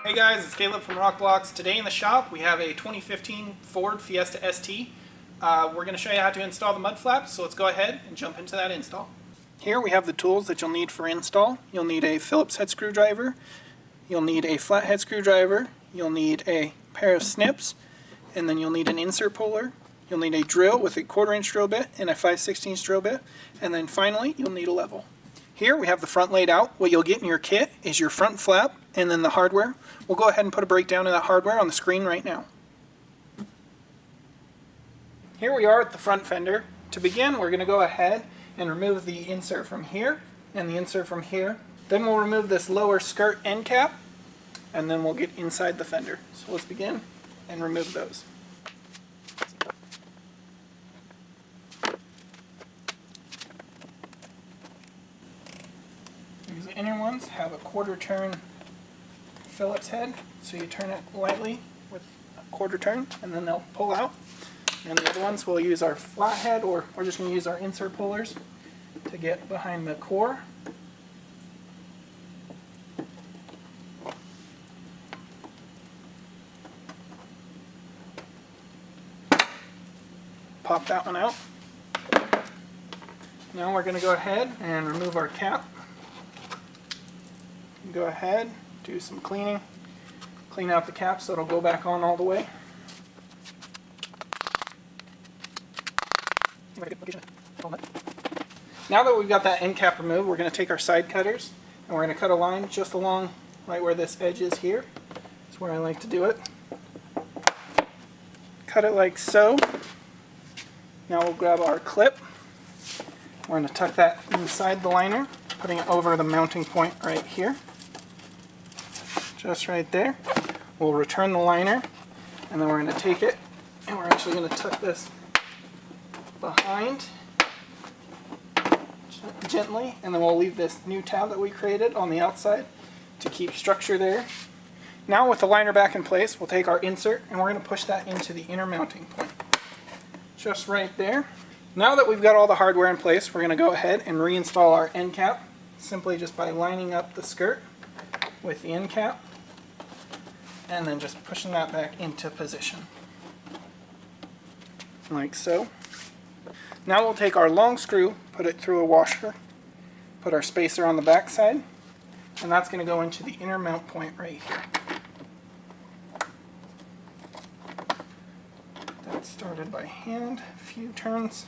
Hey guys, it's Caleb from Rokblokz. Today in the shop we have a 2015 Ford Fiesta ST. We're going to show you how to install the mud flaps, so let's go ahead and jump into that install. Here we have the tools that you'll need for install. You'll need a Phillips head screwdriver, you'll need a flathead screwdriver, you'll need a pair of snips, and then you'll need an insert puller. You'll need a drill with a 1/4 inch drill bit and a 5/16 drill bit, and then finally you'll need a level. Here we have the front laid out. What you'll get in your kit is your front flap and then the hardware. We'll go ahead and put a breakdown of that hardware on the screen right now. Here we are at the front fender. To begin, we're going to go ahead and remove the insert from here and the insert from here. Then we'll remove this lower skirt end cap, and then we'll get inside the fender. So let's begin and remove those. These inner ones have a 1/4 turn Phillips head, so you turn it lightly with a 1/4 turn and then they'll pull out. And the other ones we'll use our flathead, or we're just going to use our insert pullers to get behind the core. Pop that one out. Now we're going to go ahead and remove our cap. Go ahead, do some cleaning, clean out the cap so it'll go back on all the way. Now that we've got that end cap removed, we're going to take our side cutters and we're going to cut a line just along right where this edge is here. That's where I like to do it. Cut it like so. Now we'll grab our clip. We're going to tuck that inside the liner, putting it over the mounting point right here. Just right there. We'll return the liner, and then we're going to take it and we're actually going to tuck this behind gently, and then we'll leave this new tab that we created on the outside to keep structure there. Now with the liner back in place, we'll take our insert and we're going to push that into the inner mounting point. Just right there. Now that we've got all the hardware in place, we're going to go ahead and reinstall our end cap simply just by lining up the skirt with the end cap and then just pushing that back into position like so. Now we'll take our long screw, put it through a washer, put our spacer on the back side, and that's going to go into the inner mount point right here. That's started by hand, a few turns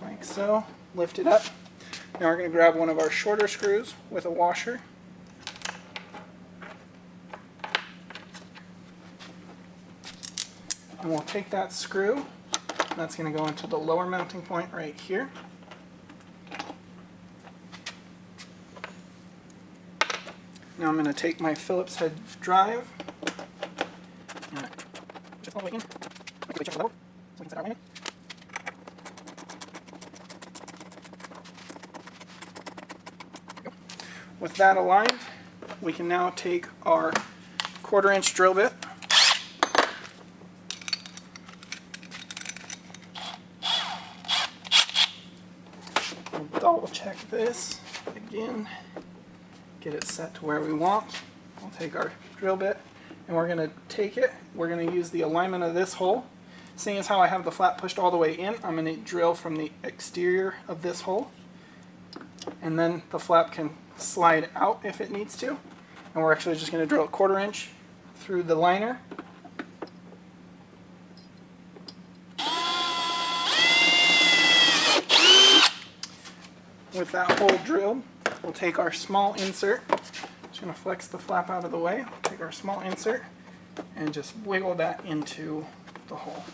like so. Lift it up. Now we're going to grab one of our shorter screws with a washer. And we'll take that screw, and that's going to go into the lower mounting point right here. Now I'm going to take my Phillips head drive, and just all the way in. So we can set our lining. With that aligned, we can now take our 1/4 inch drill bit, we'll double check this again, get it set to where we want. We'll take our drill bit and we're going to take it, we're going to use the alignment of this hole. Seeing as how I have the flap pushed all the way in, I'm going to drill from the exterior of this hole, and then the flap can slide out if it needs to. And we're actually just going to drill a 1/4 inch through the liner. With that hole drilled, we'll take our small insert. Just going to flex the flap out of the way. Take our small insert and just wiggle that into the hole.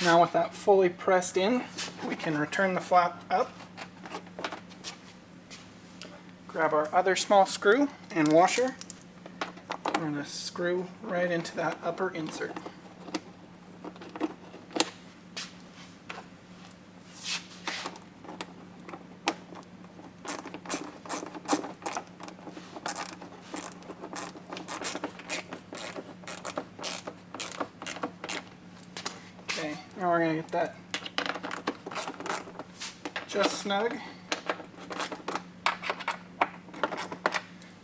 Now with that fully pressed in, we can return the flap up. Grab our other small screw and washer. We're going to screw right into that upper insert. Okay, now we're going to get that just snug.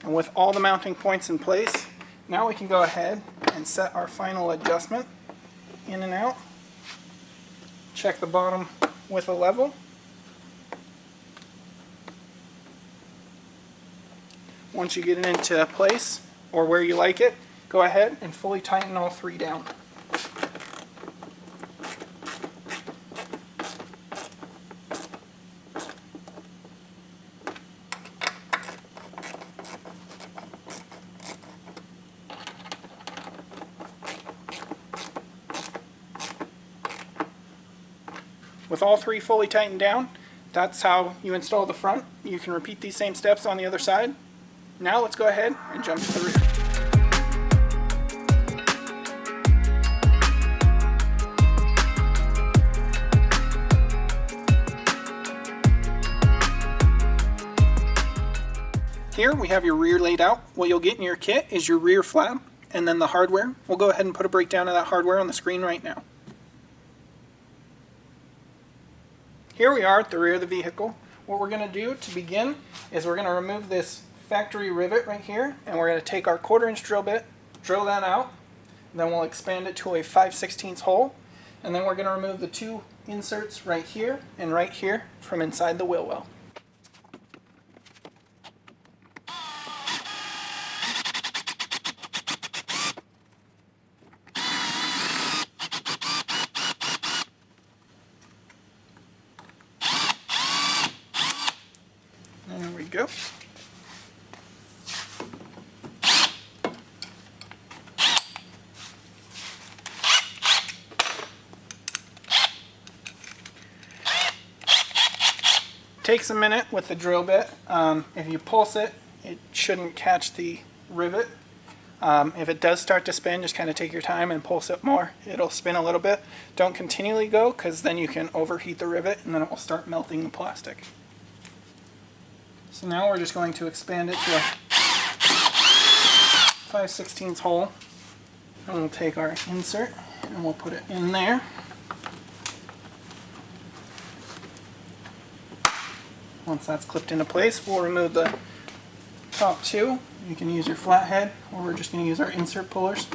And with all the mounting points in place, now we can go ahead and set our final adjustment in and out. Check the bottom with a level. Once you get it into place, or where you like it, go ahead and fully tighten all three down. With all three fully tightened down, that's how you install the front. You can repeat these same steps on the other side. Now let's go ahead and jump to the rear. Here we have your rear laid out. What you'll get in your kit is your rear flap and then the hardware. We'll go ahead and put a breakdown of that hardware on the screen right now. Here we are at the rear of the vehicle. What we're going to do to begin is we're going to remove this factory rivet right here, and we're going to take our 1/4" drill bit, drill that out, and then we'll expand it to a 5/16 hole, and then we're going to remove the two inserts right here and right here from inside the wheel well. There we go. Takes a minute with the drill bit. If you pulse it, it shouldn't catch the rivet. If it does start to spin, just kind of take your time and pulse it more. It'll spin a little bit. Don't continually go, because then you can overheat the rivet and then it will start melting the plastic. So now we're just going to expand it to a 5/16 hole, and we'll take our insert and we'll put it in there. Once that's clipped into place, we'll remove the top two. You can use your flathead, or we're just going to use our insert pullers.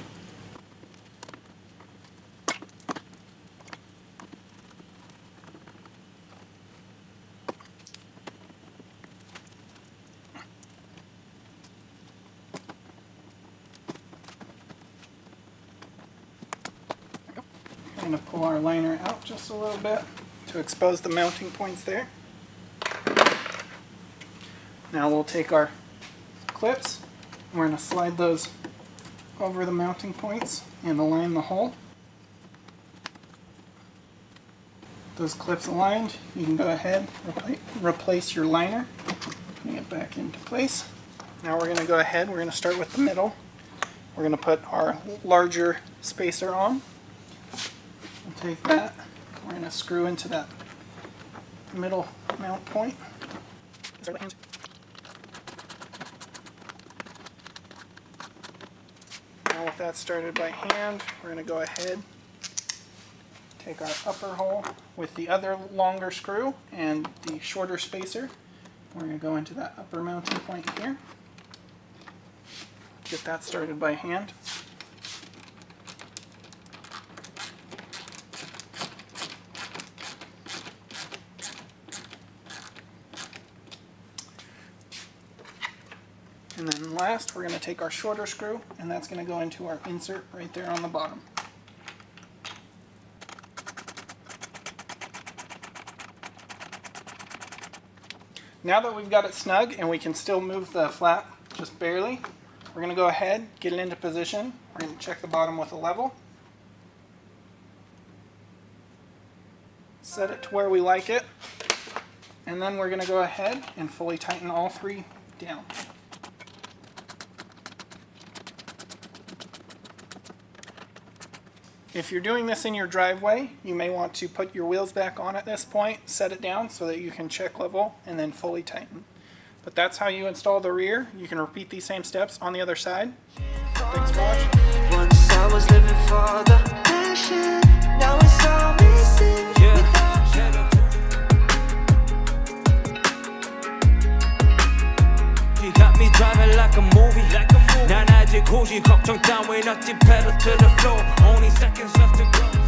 I'm going to pull our liner out just a little bit to expose the mounting points there. Now we'll take our clips, and we're going to slide those over the mounting points and align the hole. Those clips aligned, you can go ahead and replace your liner, putting it back into place. Now we're going to go ahead, we're going to start with the middle. We're going to put our larger spacer on. We'll take that, we're going to screw into that middle mount point. Now with that started by hand, we're going to go ahead, take our upper hole with the other longer screw and the shorter spacer. We're going to go into that upper mounting point here. Get that started by hand. And then last, we're going to take our shorter screw, and that's going to go into our insert right there on the bottom. Now that we've got it snug and we can still move the flap just barely, we're going to go ahead, get it into position. We're going to check the bottom with a level. Set it to where we like it. And then we're going to go ahead and fully tighten all three down. If you're doing this in your driveway, you may want to put your wheels back on at this point, set it down so that you can check level, and then fully tighten. But that's how you install the rear. You can repeat these same steps on the other side. Thanks for watching. Once I was living for the passion, now it's all missing. driving like a movie. 난 아직 고시 걱정 따윈 없지 pedal to the floor. Only seconds left to go.